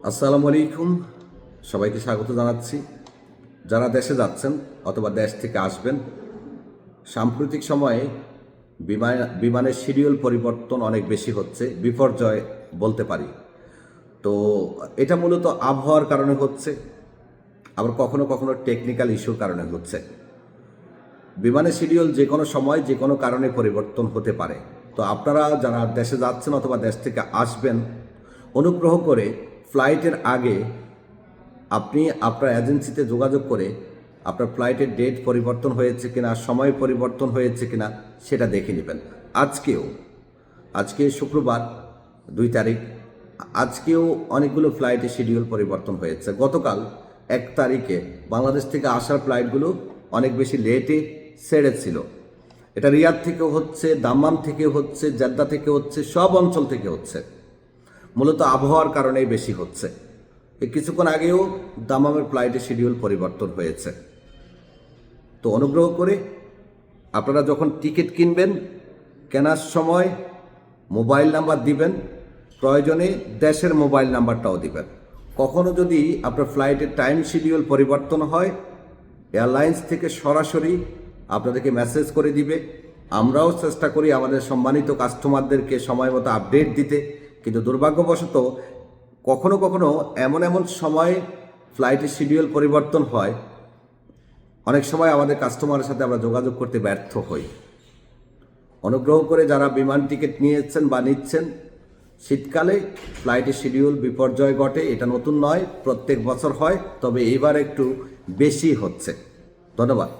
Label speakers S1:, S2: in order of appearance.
S1: আসসালামু আলাইকুম, সবাইকে স্বাগত জানাচ্ছি। যারা দেশে যাচ্ছেন অথবা দেশ থেকে আসবেন, সাম্প্রতিক সময়ে বিমানের শিডিউল পরিবর্তন অনেক বেশি হচ্ছে, বিপর্যয় বলতে পারি। তো এটা মূলত আবহাওয়ার কারণে হচ্ছে, আবার কখনো কখনো টেকনিক্যাল ইস্যুর কারণে হচ্ছে। বিমানের শিডিউল যে কোনো সময় যে কোনো কারণে পরিবর্তন হতে পারে। তো আপনারা যারা দেশে যাচ্ছেন অথবা দেশ থেকে আসবেন, অনুগ্রহ করে ফ্লাইটের আগে আপনি আপনার এজেন্সিতে যোগাযোগ করে আপনার ফ্লাইটের ডেট পরিবর্তন হয়েছে কিনা, সময় পরিবর্তন হয়েছে কিনা সেটা দেখে নেবেন। আজকে শুক্রবার 2 তারিখ, আজকেও অনেকগুলো ফ্লাইটের শিডিউল পরিবর্তন হয়েছে। গতকাল 1 তারিখে বাংলাদেশ থেকে আসার ফ্লাইটগুলো অনেক বেশি লেটে ছেড়েছিল। এটা রিয়াদ থেকে হচ্ছে, দাম্মাম থেকে হচ্ছে, জেদ্দা থেকে হচ্ছে, সব অঞ্চল থেকে হচ্ছে। মূলত আবহাওয়ার কারণেই বেশি হচ্ছে। কিছুক্ষণ আগেও দাম্মামের ফ্লাইটের শিডিউল পরিবর্তন হয়েছে। তো অনুগ্রহ করে আপনারা যখন টিকিট কিনবেন, কেনার সময় মোবাইল নাম্বার দিবেন, প্রয়োজনে দেশের মোবাইল নাম্বারটাও দিবেন। কখনো যদি আপনার ফ্লাইটের টাইম শিডিউল পরিবর্তন হয়, এয়ারলাইন্স থেকে সরাসরি আপনাদেরকে মেসেজ করে দিবে। আমরাও চেষ্টা করি আমাদের সম্মানিত কাস্টমারদেরকে সময় মতো আপডেট দিতে, কিন্তু দুর্ভাগ্যবশত কখনো কখনো এমন এমন সময় ফ্লাইটের শিডিউল পরিবর্তন হয়, অনেক সময় আমাদের কাস্টমারের সাথে আমরা যোগাযোগ করতে ব্যর্থ হই। অনুগ্রহ করে যারা বিমান টিকিট নিয়েছেন বা নিচ্ছেন, শীতকালে ফ্লাইটের শিডিউল বিপর্যয় ঘটে, এটা নতুন নয়, প্রত্যেক বছর হয়, তবে এইবার একটু বেশি হচ্ছে। ধন্যবাদ।